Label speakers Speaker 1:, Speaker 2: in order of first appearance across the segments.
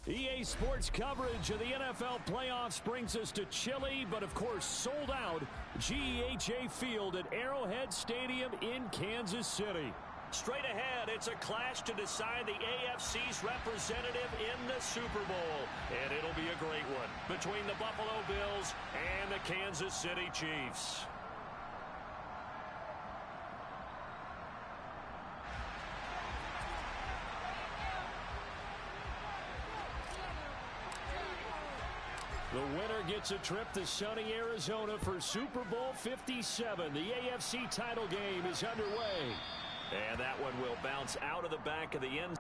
Speaker 1: EA Sports coverage of the NFL playoffs brings us to chilly, but of course sold out GEHA Field at Arrowhead Stadium in Kansas City. Straight ahead, it's a clash to decide the AFC's representative in the Super Bowl. And it'll be a great one between the Buffalo Bills and the Kansas City Chiefs. The winner gets a trip to sunny Arizona for Super Bowl 57. The AFC title game is underway. And that one will bounce out of the back of the end.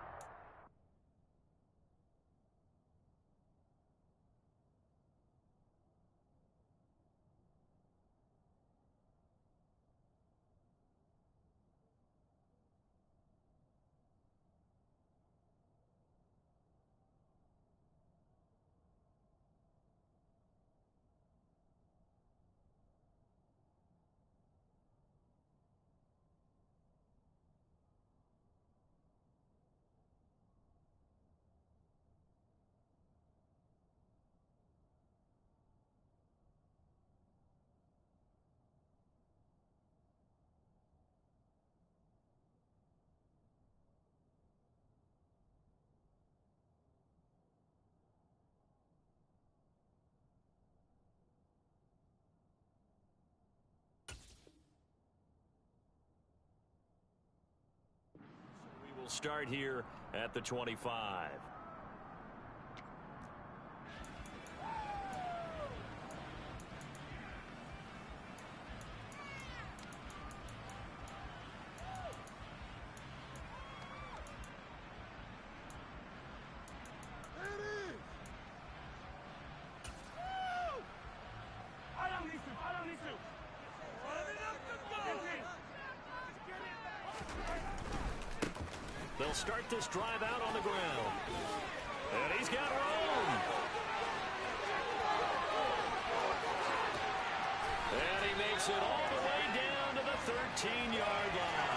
Speaker 1: We'll start here at the 25. They'll start this drive out on the ground. And he's got room. And he makes it all the way down to the 13-yard line.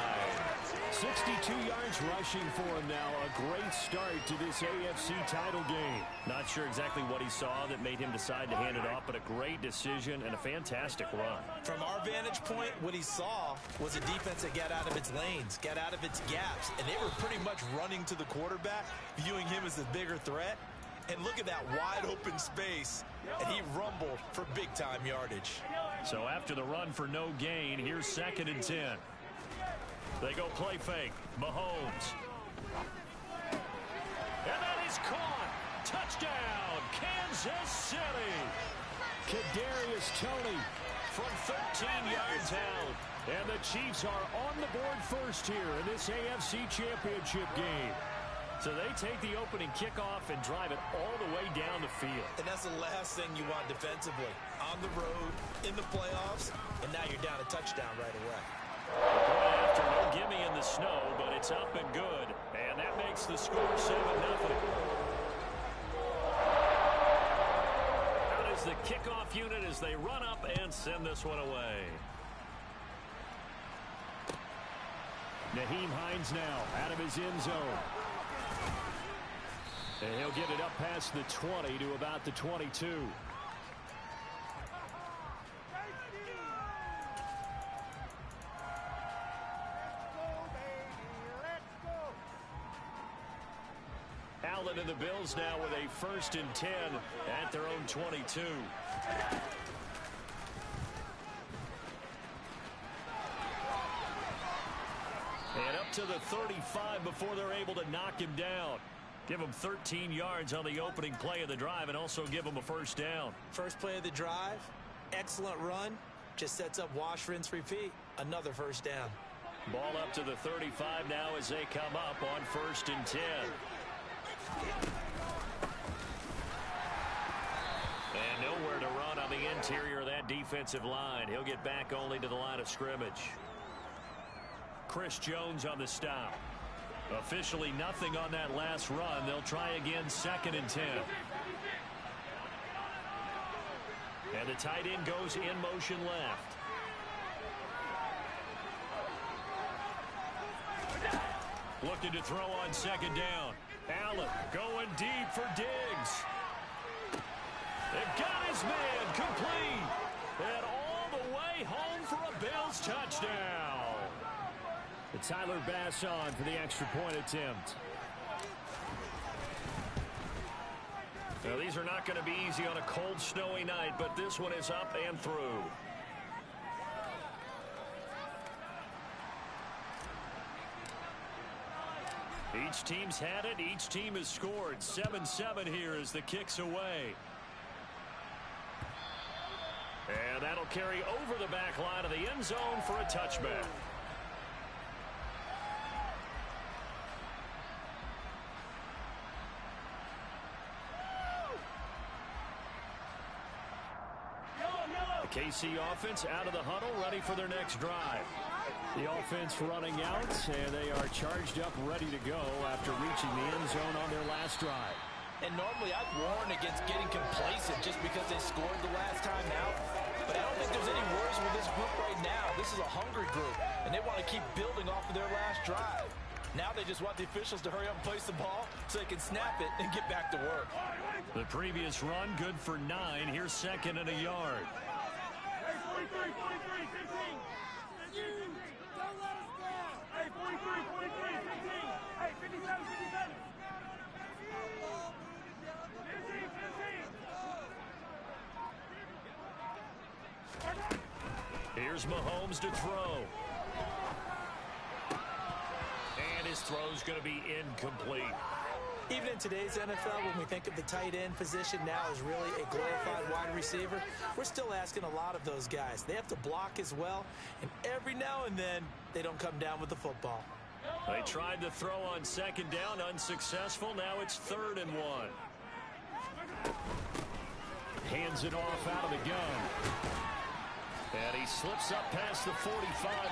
Speaker 1: 62 yards rushing for him now. A great start to this AFC title game.
Speaker 2: Not sure exactly what he saw that made him decide to hand it off, but a great decision and a fantastic run.
Speaker 3: From our vantage point, what he saw was a defense that got out of its lanes, got out of its gaps, and they were pretty much running to the quarterback, viewing him as the bigger threat. And look at that wide open space, and he rumbled for big-time yardage.
Speaker 2: So after the run for no gain, here's 2nd and 10. They go play fake. Mahomes. And that is caught. Touchdown, Kansas City.
Speaker 1: Kadarius Toney
Speaker 2: from 13 yards out.
Speaker 1: And the Chiefs are on the board first here in this AFC Championship game.
Speaker 2: So they take the opening kickoff and drive it all the way down the field.
Speaker 3: And that's the last thing you want defensively. On the road, in the playoffs, and now you're down a touchdown right away.
Speaker 2: After no gimme in the snow, but it's up and good. And that makes the score 7-0. Out is the kickoff unit as they run up and send this one away.
Speaker 1: Nyheim Hines now out of his end zone. And he'll get it up past the 20 to about the 22. Allen and the Bills now with a 1st and 10 at their own 22. And up to the 35 before they're able to knock him down. Give him 13 yards on the opening play of the drive and also give him a 1st down.
Speaker 3: First play of the drive, excellent run. Just sets up wash, rinse, repeat. Another 1st down.
Speaker 2: Ball up to the 35 now as they come up on 1st and 10. And nowhere to run on the interior of that defensive line. He'll get back only to the line of scrimmage. Chris Jones on the stop. Officially nothing on that last run. They'll try again 2nd and 10. And the tight end goes in motion left. Looking to throw on 2nd down.
Speaker 1: Allen going deep for Diggs. It got his man complete. And all the way home for a Bills touchdown. The Tyler Bass on for the extra point attempt. Now, these are not going to be easy on a cold, snowy night, but this one is up and through. Each team's had it. Each team has scored. 7-7 here as the kick's away. And that'll carry over the back line of the end zone for a touchback. The KC offense out of the huddle, ready for their next drive. The offense running out, and they are charged up, ready to go after reaching the end zone on their last drive.
Speaker 3: And normally I'd warn against getting complacent just because they scored the last time out. But I don't think there's any worries with this group right now. This is a hungry group, and they want to keep building off of their last drive. Now they just want the officials to hurry up and place the ball so they can snap it and get back to work.
Speaker 1: The previous run, good for 9. Here's second and a yard.
Speaker 4: Hey, 43, 43, 15. Don't let us down. Hey, 43, 43, 15. Hey, 57, 57. 15, 15.
Speaker 1: Here's Mahomes to throw. And his throw's going to be incomplete.
Speaker 3: Even in today's NFL, when we think of the tight end position now as really a glorified wide receiver, we're still asking a lot of those guys. They have to block as well, and every now and then, they don't come down with the football.
Speaker 1: They tried to throw on second down, unsuccessful. Now it's 3rd and 1. Hands it off out of the gun. And he slips up past the 45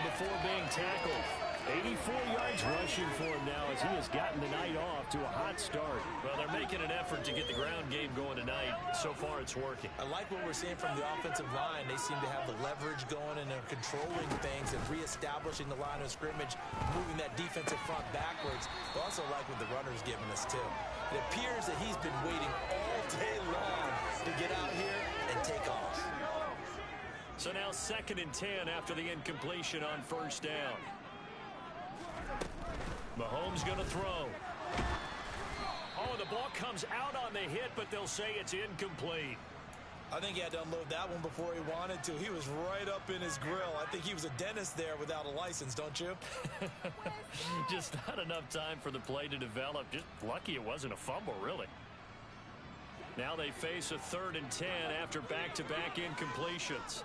Speaker 1: before being tackled. 84 yards rushing for him now as he has gotten the night off to a hot start.
Speaker 2: Well, they're making an effort to get the ground game going tonight. So far, it's working.
Speaker 3: I like what we're seeing from the offensive line. They seem to have the leverage going, and they're controlling things and reestablishing the line of scrimmage, moving that defensive front backwards. I also like what the runner's giving us, too. It appears that he's been waiting all day long to get out here and take off.
Speaker 1: So now 2nd and 10 after the incompletion on 1st down. Mahomes going to throw. Oh, the ball comes out on the hit, but they'll say it's incomplete.
Speaker 3: I think he had to unload that one before he wanted to. He was right up in his grill. I think he was a dentist there without a license, don't you?
Speaker 2: Just not enough time for the play to develop. Just lucky it wasn't a fumble, really.
Speaker 1: Now they face a 3rd and 10 after back-to-back incompletions.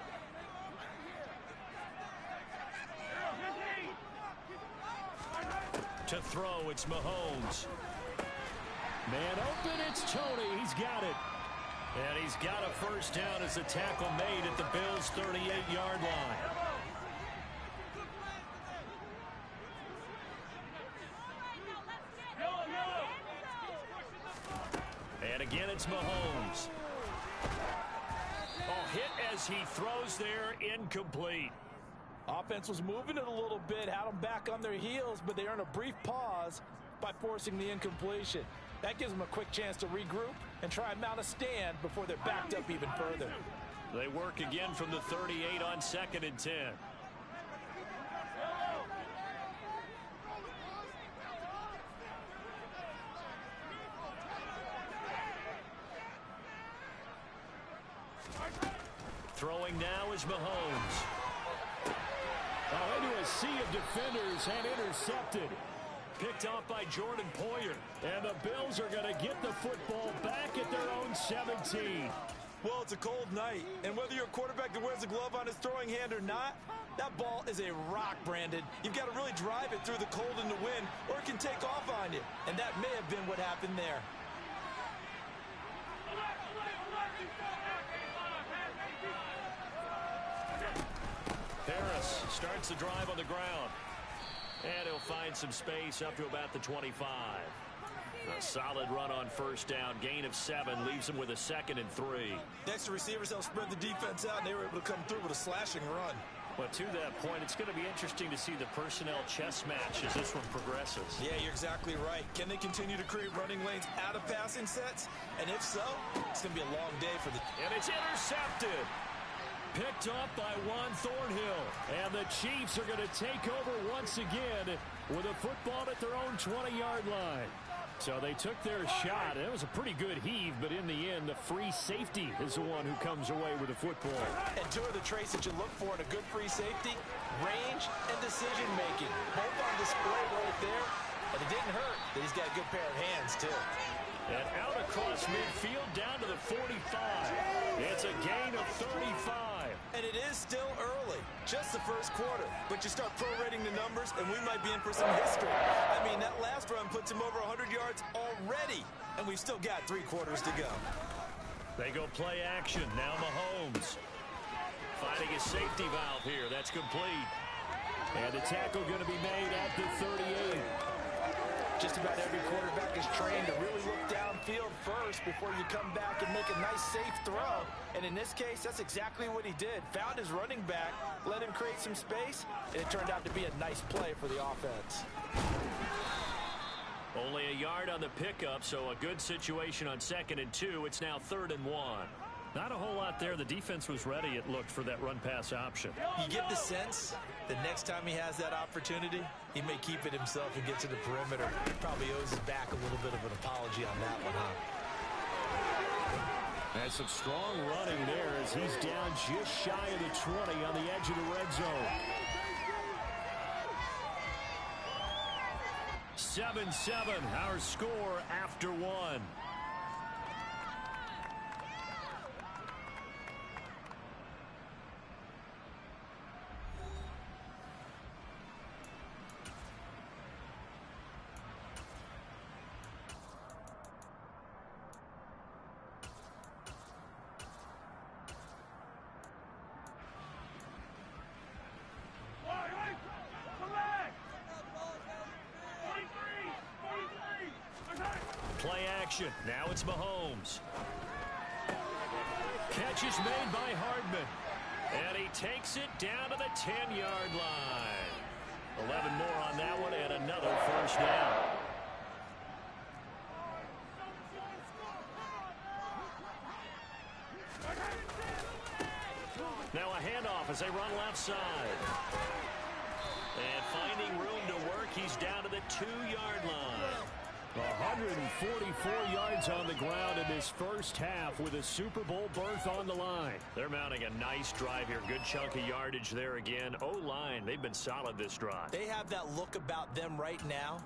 Speaker 1: To throw, it's Mahomes. Man open, it's Tony. He's got it. And he's got a 1st down as a tackle made at the Bills' 38-yard line. And again, it's Mahomes. Oh, hit as he throws there, incomplete.
Speaker 3: Offense was moving it a little bit, had them back on their heels, but they earned a brief pause by forcing the incompletion. That gives them a quick chance to regroup and try and mount a stand before they're backed up even further.
Speaker 1: They work again from the 38 on 2nd and 10. Throwing now is Mahomes. Oh, into a sea of defenders and intercepted. Picked off by Jordan Poyer. And the Bills are going to get the football back at their own 17.
Speaker 3: Well, it's a cold night, and whether you're a quarterback that wears a glove on his throwing hand or not, that ball is a rock, Brandon. You've got to really drive it through the cold and the wind, or it can take off on you. And that may have been what happened there.
Speaker 1: Harris starts the drive on the ground. And he'll find some space up to about the 25. A solid run on 1st down. Gain of 7 leaves him with a 2nd and 3.
Speaker 3: Next to receivers, they'll spread the defense out, and they were able to come through with a slashing run.
Speaker 2: But to that point, it's going to be interesting to see the personnel chess match as this one progresses.
Speaker 3: Yeah, you're exactly right. Can they continue to create running lanes out of passing sets? And if so, it's going to be a long day for the...
Speaker 1: And it's intercepted. Picked up by Juan Thornhill. And the Chiefs are going to take over once again with a football at their own 20-yard line. So they took their shot. It was a pretty good heave, but in the end, the free safety is the one who comes away with the football.
Speaker 3: And two of the traits that you look for in a good free safety, range and decision-making. Both on display right there. And it didn't hurt that he's got a good pair of hands, too.
Speaker 1: And out across midfield down to the 45. It's a gain of 35.
Speaker 3: And it is still early, just the first quarter. But you start prorating the numbers, and we might be in for some history. I mean, that last run puts him over 100 yards already, and we've still got 3 quarters to go.
Speaker 1: They go play action. Now Mahomes finding a safety valve here. That's complete. And the tackle going to be made at the 38.
Speaker 3: Just about every quarterback is trained to really look downfield first before you come back and make a nice, safe throw. And in this case, that's exactly what he did. Found his running back, let him create some space, and it turned out to be a nice play for the offense.
Speaker 2: Only a yard on the pickup, so a good situation on 2nd and 2. It's now 3rd and 1.
Speaker 1: Not a whole lot there. The defense was ready, it looked, for that run-pass option.
Speaker 3: You get the sense the next time he has that opportunity, he may keep it himself and get to the perimeter. Probably owes his back a little bit of an apology on that one, huh?
Speaker 1: And some strong running there as he's down just shy of the 20 on the edge of the red zone. 7-7, our score after 1. Play action. Now it's Mahomes. Catch is made by Hardman. And he takes it down to the 10-yard line. 11 more on that one and another first down. Now a handoff as they run left side. And finding room to work, he's down to the 2-yard line. 144 yards on the ground in this first half with a Super Bowl berth on the line.
Speaker 2: They're mounting a nice drive here. Good chunk of yardage there again. O-line, they've been solid this drive.
Speaker 3: They have that look about them right now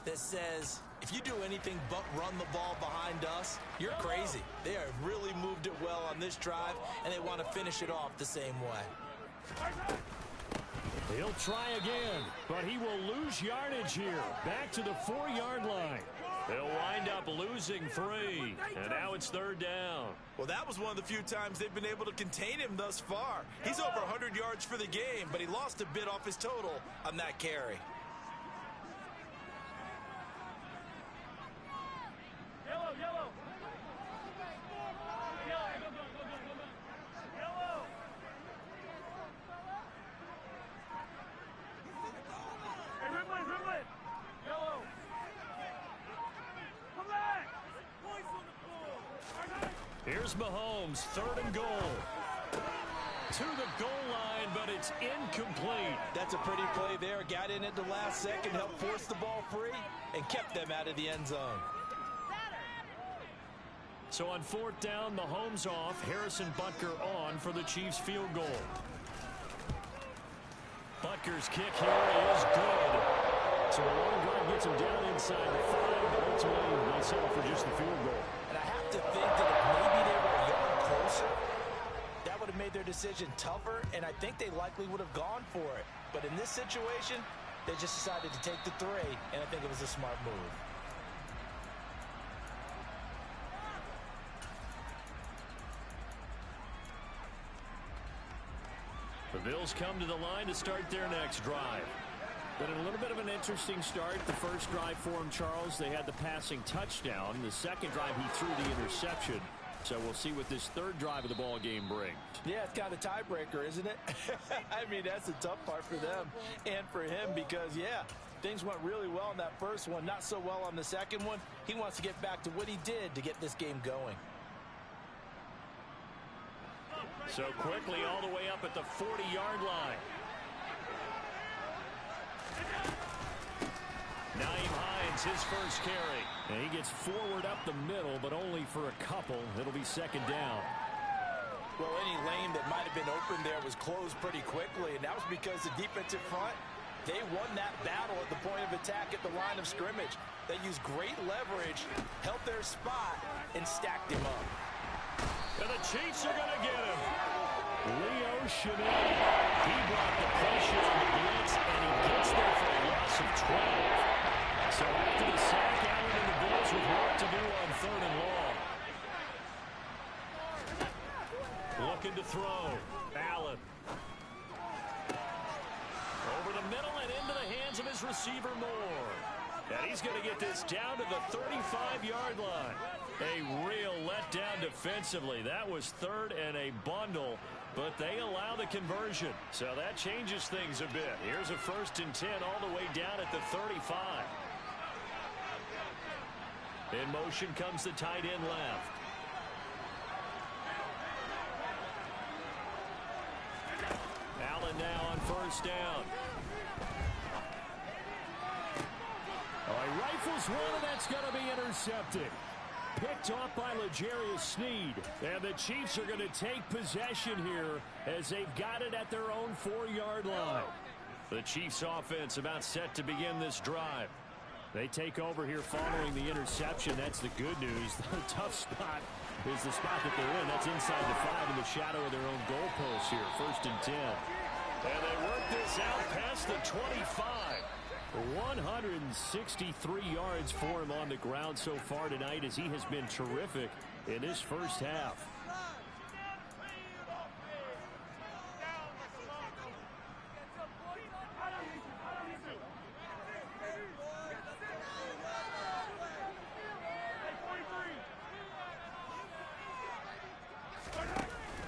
Speaker 3: that says, if you do anything but run the ball behind us, you're crazy. They have really moved it well on this drive, and they want to finish it off the same way.
Speaker 1: He'll try again, but he will lose yardage here. Back to the 4-yard line.
Speaker 2: They'll wind up losing 3, and now it's 3rd down.
Speaker 3: Well, that was one of the few times they've been able to contain him thus far. He's over 100 yards for the game, but he lost a bit off his total on that carry.
Speaker 4: Yellow, yellow.
Speaker 1: Here's Mahomes, 3rd and goal. To the goal line, but it's incomplete.
Speaker 3: That's a pretty play there. Got in at the last second, helped force the ball free, and kept them out of the end zone.
Speaker 1: So on 4th down, Mahomes off. Harrison Butker on for the Chiefs field goal. Butker's kick here is good. So the long drive gets him down inside the 5, but ultimately they settle for just the field goal.
Speaker 3: And I have to think that if maybe they were a yard closer, that would have made their decision tougher, and I think they likely would have gone for it. But in this situation, they just decided to take the 3, and I think it was a smart move.
Speaker 1: The Bills come to the line to start their next drive. Been a little bit of an interesting start. The first drive for him, Charles, they had the passing touchdown. The second drive, he threw the interception. So we'll see what this third drive of the ball game brings.
Speaker 3: Yeah, it's kind of a tiebreaker, isn't it? I mean, that's the tough part for them and for him because, yeah, things went really well in that first one, not so well on the second one. He wants to get back to what he did to get this game going.
Speaker 2: So quickly all the way up at the 40-yard line. Naeem Hines, his first carry.
Speaker 1: And he gets forward up the middle, but only for a couple. It'll be second down.
Speaker 3: Well, any lane that might have been open there was closed pretty quickly, and that was because the defensive front, they won that battle at the point of attack at the line of scrimmage. They used great leverage, held their spot, and stacked him up.
Speaker 2: And the Chiefs are going to get him.
Speaker 1: Leo Chanel.
Speaker 2: He brought the pressure on the blitz, and he gets there for a loss of 12. So after the sack, Allen and the Bills with work to do on 3rd and long. Looking to throw. Allen. Over the middle and into the hands of his receiver Moore. And he's going to get this down to the 35-yard line. A real letdown defensively. That was 3rd and a bundle, but they allow the conversion. So that changes things a bit. Here's a 1st and 10 all the way down at the 35. In motion comes the tight end left. Allen now on 1st down.
Speaker 1: Oh, he rifles one, and that's going to be intercepted. Picked off by L'Jarius Sneed. And the Chiefs are going to take possession here as they've got it at their own 4-yard line.
Speaker 2: The Chiefs offense about set to begin this drive.
Speaker 1: They take over here following the interception. That's the good news. The tough spot is the spot that they're in. That's inside the 5 in the shadow of their own goalpost here. 1st and 10.
Speaker 2: And they work this out past the 25.
Speaker 1: 163 yards for him on the ground so far tonight as he has been terrific in this first half.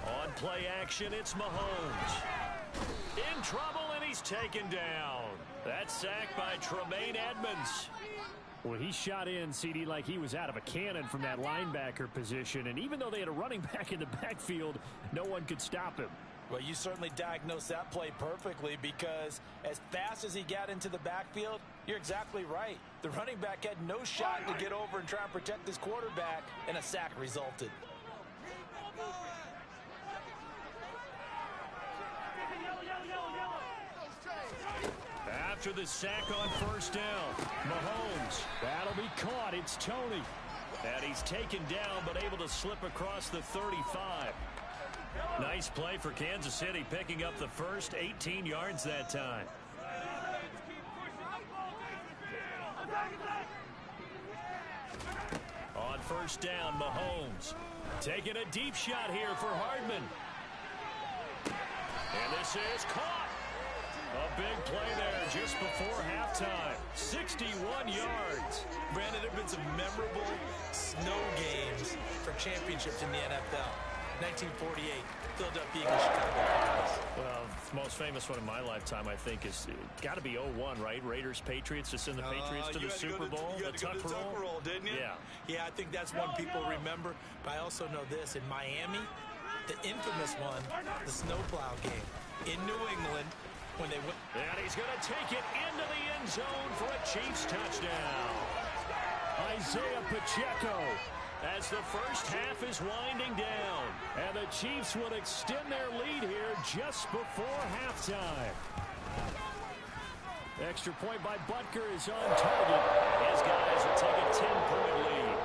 Speaker 2: On play action, it's Mahomes. In trouble, and he's taken down. That's sacked by Tremaine Edmonds.
Speaker 1: Well, he shot in, CD, like he was out of a cannon from that linebacker position. And even though they had a running back in the backfield, no one could stop him.
Speaker 3: Well, you certainly diagnosed that play perfectly because as fast as he got into the backfield, you're exactly right. The running back had no shot to get over and try and protect his quarterback, and a sack resulted.
Speaker 2: After the sack on 1st down, Mahomes.
Speaker 1: That'll be caught. It's Tony.
Speaker 2: And he's taken down but able to slip across the 35. Nice play for Kansas City, picking up the first 18 yards that time. On 1st down, Mahomes. Taking a deep shot here for Hardman. And this is caught. A big play there just before halftime. 61 yards.
Speaker 3: Brandon, there have been some memorable snow games for championships in the NFL. 1948, Philadelphia Eagles, Chicago Bears.
Speaker 2: Well, the most famous one in my lifetime, I think, is got to be 01, right? Raiders, Patriots, to send the Patriots to the Super Bowl.
Speaker 3: You had to go to the Tuck roll, didn't you?
Speaker 2: Yeah.
Speaker 3: Yeah, I think that's one people remember. But I also know this. In Miami, the infamous one, the snowplow game. In New England, when they went.
Speaker 2: And he's going to take it into the end zone for a Chiefs touchdown.
Speaker 1: Isaiah Pacheco.
Speaker 2: As the first half is winding down.
Speaker 1: And the Chiefs will extend their lead here just before halftime. Extra point by Butker is on target.
Speaker 2: His guys will take a 10-point lead.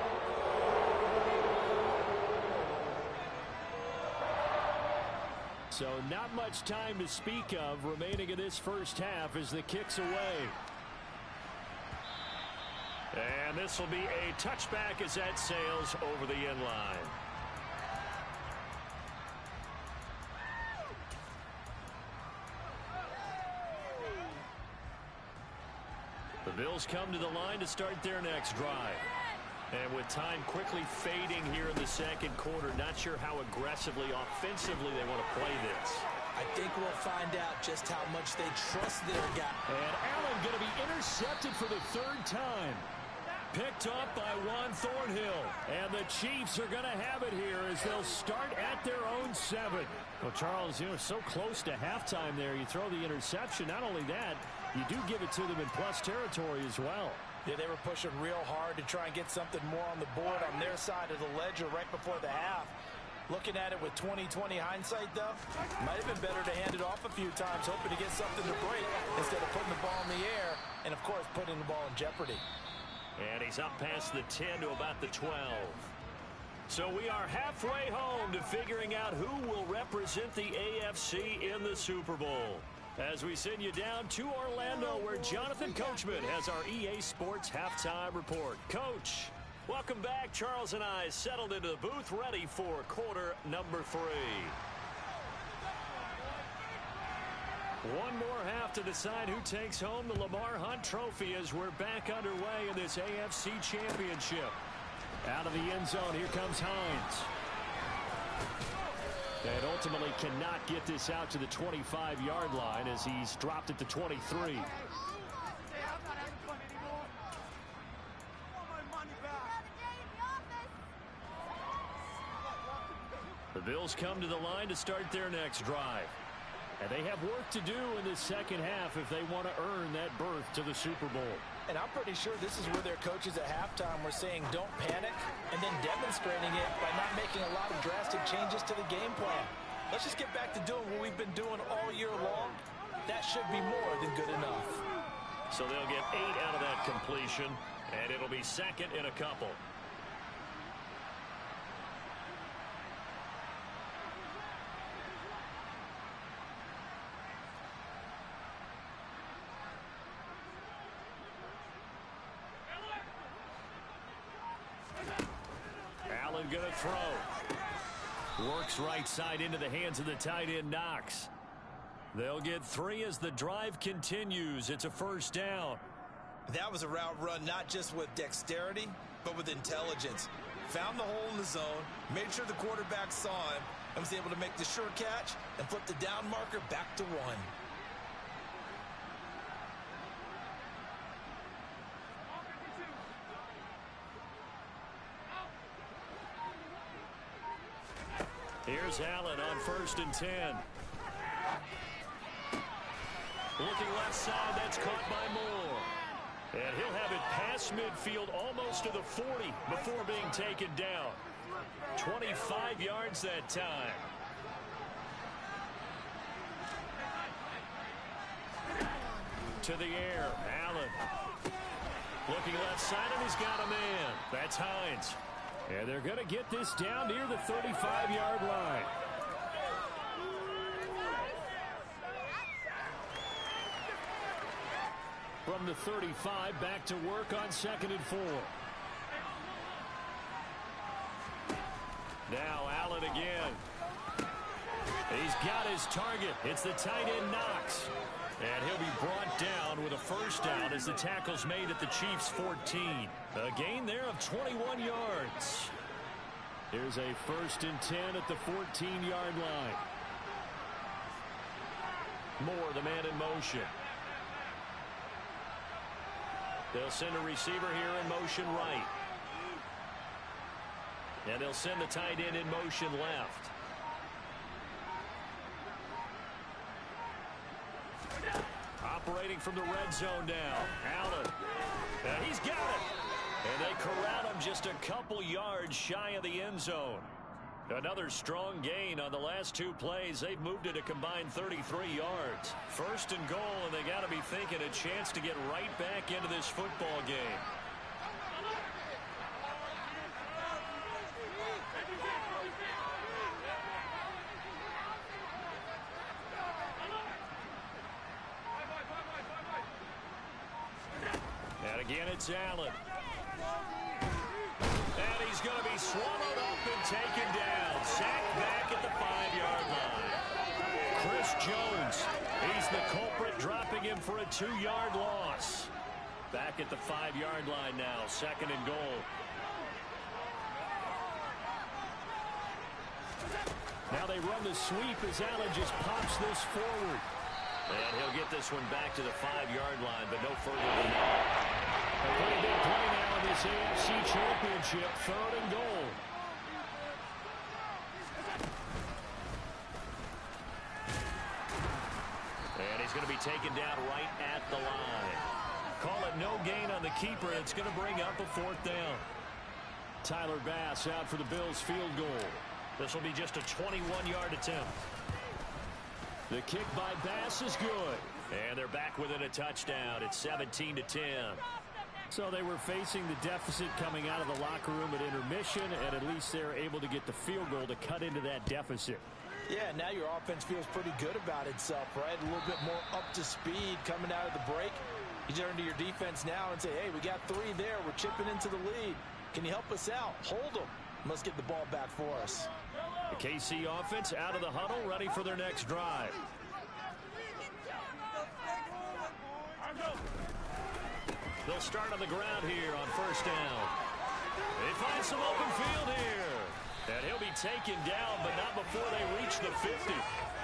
Speaker 1: So not much time to speak of remaining in this first half as the kick's away.
Speaker 2: And this will be a touchback as that sails over the end line. The Bills come to the line to start their next drive. And with time quickly fading here in the second quarter, not sure how aggressively, offensively they want to play this.
Speaker 3: I think we'll find out just how much they trust their guy.
Speaker 1: And Allen going to be intercepted for the third time. Picked up by Juan Thornhill. And the Chiefs are going to have it here as they'll start at their own 7. Well, Charles, so close to halftime there. You throw the interception. Not only that, you do give it to them in plus territory as well.
Speaker 3: Yeah, they were pushing real hard to try and get something more on the board on their side of the ledger right before the half. Looking at it with 20/20 hindsight, though, might have been better to hand it off a few times, hoping to get something to break instead of putting the ball in the air and, of course, putting the ball in jeopardy.
Speaker 2: And he's up past the 10 to about the 12. So we are halfway home to figuring out who will represent the AFC in the Super Bowl. As we send you down to Orlando, where Jonathan Coachman has our EA Sports Halftime Report. Coach, welcome back. Charles and I settled into the booth, ready for quarter number 3. One more half to decide who takes home the Lamar Hunt Trophy as we're back underway in this AFC Championship. Out of the end zone, here comes Hines. And ultimately cannot get this out to the 25-yard line as he's dropped at the 23. The Bills come to the line to start their next drive. And they have work to do in the second half if they want to earn that berth to the Super Bowl.
Speaker 3: And I'm pretty sure this is where their coaches at halftime were saying don't panic and then demonstrating it by not making a lot of drastic changes to the game plan. Let's just get back to doing what we've been doing all year long. That should be more than good enough.
Speaker 2: So they'll get 8 out of that completion, and it'll be second in a couple. Allen gonna throw. Works right side into the hands of the tight end Knox. They'll get 3 as the drive continues. It's a first down.
Speaker 3: That was a route run not just with dexterity, but with intelligence. Found the hole in the zone, made sure the quarterback saw him, and was able to make the sure catch and flip the down marker back to 1.
Speaker 2: Here's Allen on 1st and 10. Looking left side, that's caught by Moore. And he'll have it past midfield almost to the 40 before being taken down. 25 yards that time. To the air, Allen. Looking left side, and he's got a man. That's Hines. And they're going to get this down near the 35-yard line. From the 35, back to work on 2nd and 4. Now Allen again. He's got his target. It's the tight end Knox. And he'll be brought down with a first down as the tackle's made at the Chiefs' 14. A gain there of 21 yards. Here's a 1st and 10 at the 14-yard line. Moore, the man in motion. They'll send a receiver here in motion right. And they'll send the tight end in motion left. Operating from the red zone now. Allen. And he's got it. And they corral him just a couple yards shy of the end zone. Another strong gain on the last 2 plays. They've moved it a combined 33 yards. 1st and goal, and they got to be thinking a chance to get right back into this football game. And again, it's Allen. And he's going to be swallowed up and taken down. Sacked back at the 5-yard line. Chris Jones, he's the culprit, dropping him for a 2-yard loss. Back at the 5-yard line now, 2nd and goal.
Speaker 1: they run the sweep as Allen just pops this forward.
Speaker 2: And he'll get this one back to the 5-yard line, but no further than that.
Speaker 1: A pretty big play now in this AFC Championship, 3rd and goal.
Speaker 2: And he's going to be taken down right at the line.
Speaker 1: Call it no gain on the keeper. It's going to bring up a 4th down. Tyler Bass out for the Bills' field goal.
Speaker 2: This will be just a 21-yard attempt.
Speaker 1: The kick by Bass is good.
Speaker 2: And they're back within a touchdown. It's 17-10.
Speaker 1: So they were facing the deficit coming out of the locker room at intermission, and at least they're able to get the field goal to cut into that deficit.
Speaker 3: Yeah, now your offense feels pretty good about itself, right? A little bit more up to speed coming out of the break. You turn to your defense now and say, hey, we got 3 there. We're chipping into the lead. Can you help us out? Hold them. Let's get the ball back for us.
Speaker 1: The KC offense out of the huddle, ready for their next drive.
Speaker 2: They'll start on the ground here on 1st down. They find some open field here. And he'll be taken down, but not before they reach the 50.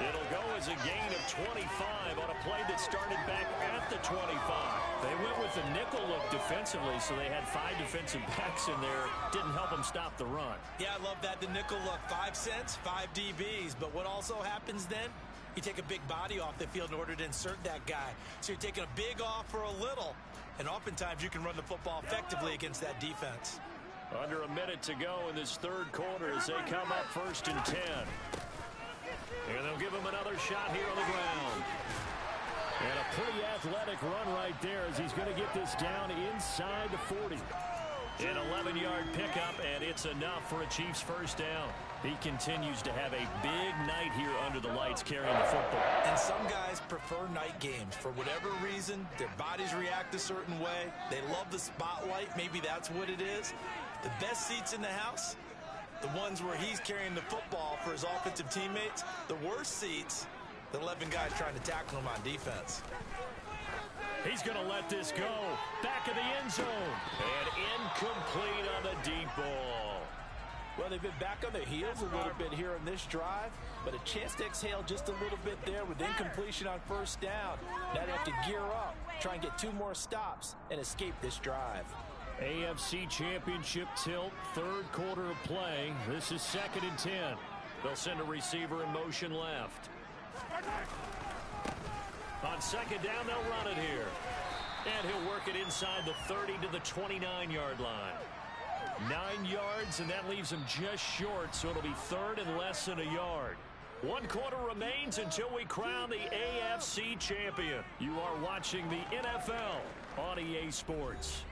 Speaker 2: It'll go as a gain of 25 on a play that started back at the 25.
Speaker 1: They went with the nickel look defensively, so they had 5 defensive backs in there. Didn't help them stop the run.
Speaker 3: Yeah, I love that. The nickel look, 5 cents, 5 DBs. But what also happens then? You take a big body off the field in order to insert that guy. So you're taking a big off for a little. And oftentimes you can run the football effectively against that defense.
Speaker 1: Under a minute to go in this 3rd quarter as they come up 1st and 10. And they'll give him another shot here on the ground. And a pretty athletic run right there as he's going to get this down inside the 40. An 11-yard pickup, and it's enough for a Chiefs 1st down. He continues to have a big night here under the lights carrying the football.
Speaker 3: And some guys prefer night games. For whatever reason, their bodies react a certain way. They love the spotlight. Maybe that's what it is. The best seats in the house, the ones where he's carrying the football for his offensive teammates. The worst seats, the 11 guys trying to tackle him on defense.
Speaker 1: He's going to let this go. Back of the end zone.
Speaker 2: And incomplete on the deep ball.
Speaker 3: Well, they've been back on their heels a little bit here on this drive, but a chance to exhale just a little bit there with incompletion on 1st down. Now they have to gear up, try and get 2 more stops, and escape this drive.
Speaker 1: AFC Championship tilt, 3rd quarter of play. This is 2nd and 10.
Speaker 2: They'll send a receiver in motion left. On 2nd down, they'll run it here. And he'll work it inside the 30 to the 29-yard line. 9 yards, and that leaves him just short, so it'll be 3rd and less than a yard. 1 quarter remains until we crown the AFC champion. You are watching the NFL on EA Sports.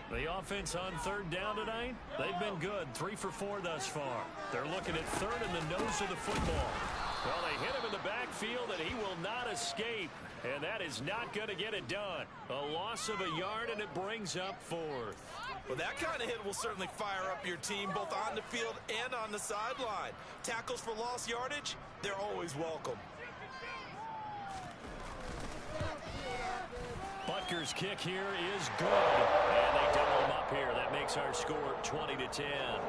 Speaker 2: The offense on 3rd down tonight, they've been good. 3 for 4 thus far. They're looking at 3rd in the nose of the football. Well, they hit him in the backfield, and he will not escape. And that is not going to get it done. A loss of a yard, and it brings up 4th.
Speaker 3: Well, that kind of hit will certainly fire up your team, both on the field and on the sideline. Tackles for lost yardage, they're always welcome.
Speaker 1: Butker's kick here is good. And they double him up here. That makes our score 20-10.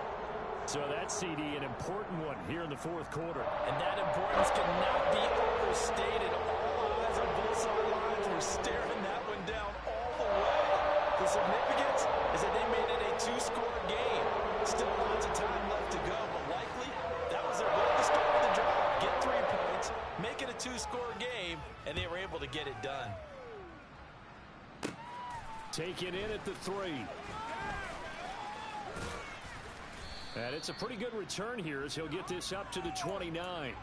Speaker 1: So that CD, an important one here in the 4th quarter.
Speaker 3: And that importance cannot be overstated. All eyes on both sidelines were staring that one down all the way. The significance is that they made it a 2-score game. Still lots of time left to go, but likely that was their goal to start with the drive. Get 3 points, make it a 2-score game, and they were able to get it done.
Speaker 1: Taken in at the 3. And it's a pretty good return here as he'll get this up to the 29.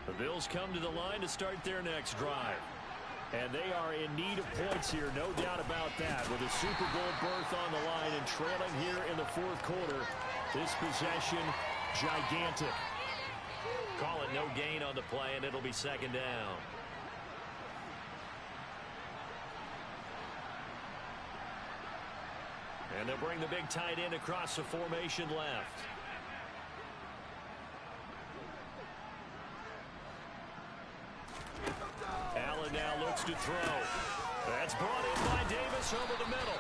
Speaker 1: The Bills come to the line to start their next drive. And they are in need of points here, no doubt about that. With a Super Bowl berth on the line and trailing here in the 4th quarter, this possession, gigantic.
Speaker 2: Call it no gain on the play, and it'll be 2nd down. And they'll bring the big tight end across the formation left. now looks to throw. That's brought in by Davis over the middle.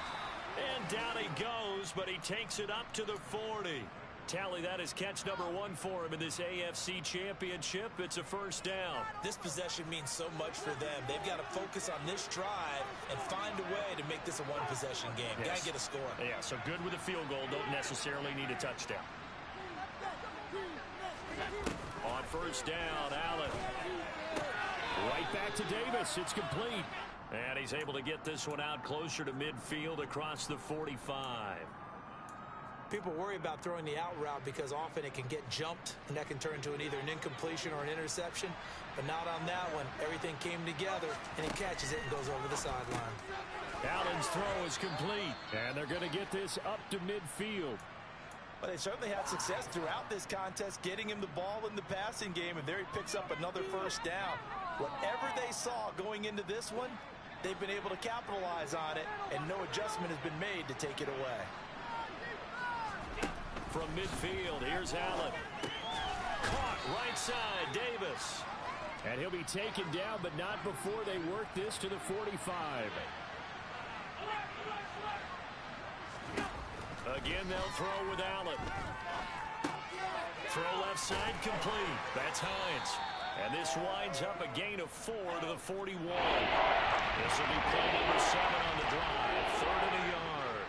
Speaker 2: And down he goes, but he takes it up to the 40. Tally, that is catch number 1 for him in this AFC Championship. It's a first down.
Speaker 3: This possession means so much for them. They've got to focus on this drive and find a way to make this a one-possession game.
Speaker 2: Yes.
Speaker 3: Got to get a score.
Speaker 2: Yeah, so good with a field goal. Don't necessarily need a touchdown. On first down, Allen.
Speaker 1: Right back to Davis. It's complete.
Speaker 2: And he's able to get this one out closer to midfield across the 45.
Speaker 3: People worry about throwing the out route because often it can get jumped, and that can turn into either an incompletion or an interception. But not on that one. Everything came together, and he catches it and goes over the sideline.
Speaker 1: Allen's throw is complete, and they're going to get this up to midfield.
Speaker 3: But they certainly had success throughout this contest, getting him the ball in the passing game, and there he picks up another first down. Whatever they saw going into this one, they've been able to capitalize on it, and no adjustment has been made to take it away.
Speaker 2: From midfield, here's Allen. Caught right side, Davis.
Speaker 1: And he'll be taken down, but not before they work this to the 45.
Speaker 2: Again, they'll throw with Allen. Throw left side complete. That's Hines. And this winds up a gain of 4 to the 41. This will be play number 7 on the drive. 3rd and a yard.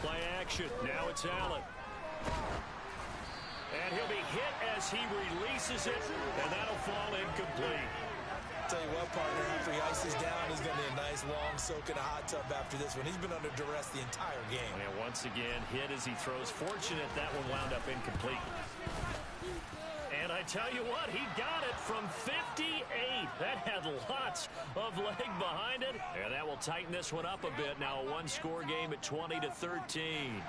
Speaker 2: Play action. Now it's Allen. And he'll be hit as he releases it, and that'll fall incomplete.
Speaker 3: Tell you what, partner, after he ices down, he's going to be a nice long soak in a hot tub after this one. He's been under duress the entire game.
Speaker 2: And once again, hit as he throws. Fortunate that one wound up incomplete. And I tell you what, he got it from 58. That had lots of leg behind it. And that will tighten this one up a bit. Now a one-score game at 20-13.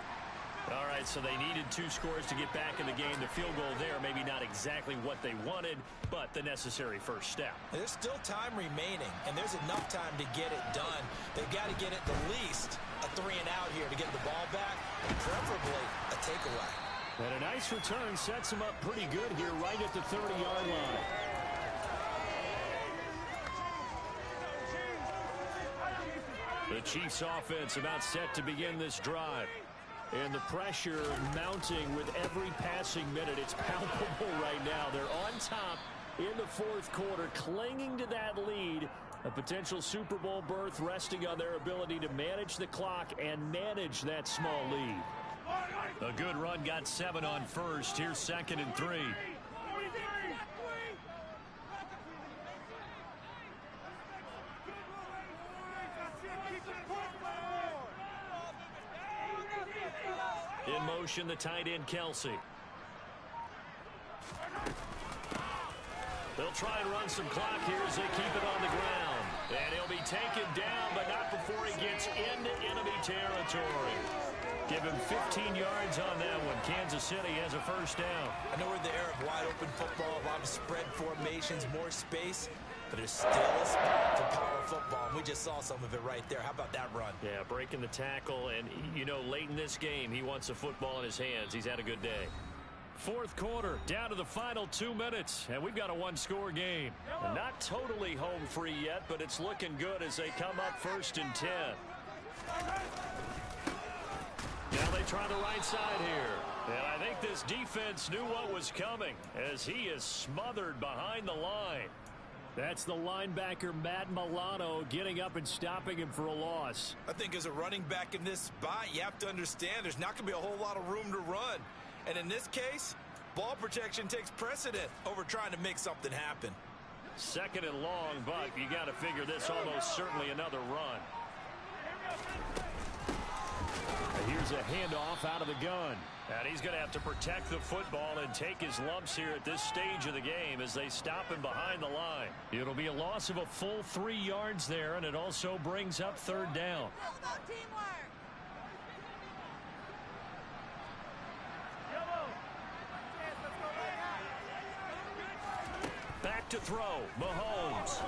Speaker 2: All right, so they needed 2 scores to get back in the game. The field goal there, maybe not exactly what they wanted, but the necessary first step.
Speaker 3: There's still time remaining, and there's enough time to get it done. They've got to get at the least a 3-and-out here to get the ball back, and preferably a takeaway.
Speaker 1: And a nice return sets him up pretty good here right at the 30-yard line.
Speaker 2: The Chiefs offense about set to begin this drive.
Speaker 1: And the pressure mounting with every passing minute. It's palpable right now. They're on top in the 4th quarter, clinging to that lead. A potential Super Bowl berth resting on their ability to manage the clock and manage that small lead.
Speaker 2: A good run got 7 on first. Here's 2nd and 3. In motion, the tight end, Kelsey. They'll try and run some clock here as they keep it on the ground. And he'll be taken down, but not before he gets into enemy territory. Give him 15 yards on that one. Kansas City has a first down.
Speaker 3: I know we're in the era of wide-open football, a lot of spread formations, more space, but there's still a spot for power football. And we just saw some of it right there. How about that run?
Speaker 2: Yeah, breaking the tackle, and, you know, late in this game, he wants the football in his hands. He's had a good day.
Speaker 1: 4th quarter, down to the final 2 minutes, and we've got a one-score game.
Speaker 2: And not totally home free yet, but it's looking good as they come up 1st and 10. Now they try the right side here. And I think this defense knew what was coming as he is smothered behind the line.
Speaker 1: That's the linebacker, Matt Milano, getting up and stopping him for a loss.
Speaker 3: I think as a running back in this spot, you have to understand there's not going to be a whole lot of room to run. And in this case, ball protection takes precedent over trying to make something happen.
Speaker 2: 2nd and long, but you got to figure this almost certainly another run.
Speaker 1: Here's a handoff out of the gun.
Speaker 2: And he's going to have to protect the football and take his lumps here at this stage of the game as they stop him behind the line.
Speaker 1: It'll be a loss of a full 3 yards there, and it also brings up 3rd down.
Speaker 2: Back to throw, Mahomes.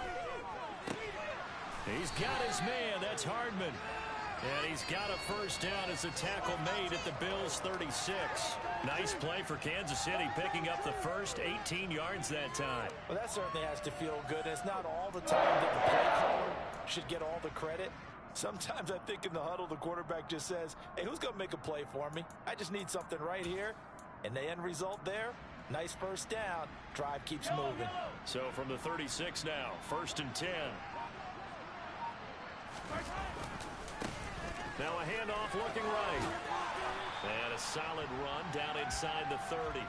Speaker 1: He's got his man. That's Hardman.
Speaker 2: And he's got a first down as a tackle made at the Bills' 36. Nice play for Kansas City, picking up the first 18 yards that time.
Speaker 3: Well, that certainly has to feel good. It's not all the time that the play caller should get all the credit. Sometimes I think in the huddle, the quarterback just says, hey, who's going to make a play for me? I just need something right here. And the end result there, nice first down. Drive keeps moving.
Speaker 2: So from the 36 now, 1st and 10. Now a handoff looking right. And a solid run down inside the 30.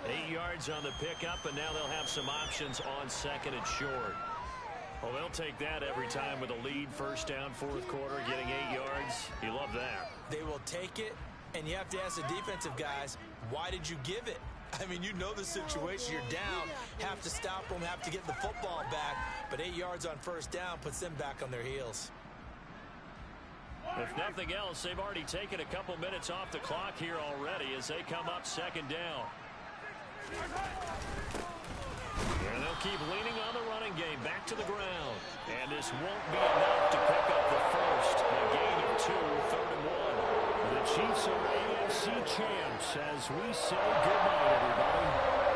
Speaker 2: 8 yards on the pickup, and now they'll have some options on 2nd and short. Well, they'll take that every time with a lead. First down, 4th quarter, getting 8 yards. You love that.
Speaker 3: They will take it, and you have to ask the defensive guys, why did you give it? I mean, you know the situation. You're down, have to stop them, have to get the football back. But 8 yards on first down puts them back on their heels.
Speaker 2: If nothing else, they've already taken a couple minutes off the clock here already as they come up 2nd down. And they'll keep leaning on the running game back to the ground. And this won't be enough to pick up the first. A gain of 2, 3rd and 1.
Speaker 1: The Chiefs are AFC champs as we say goodnight, everybody.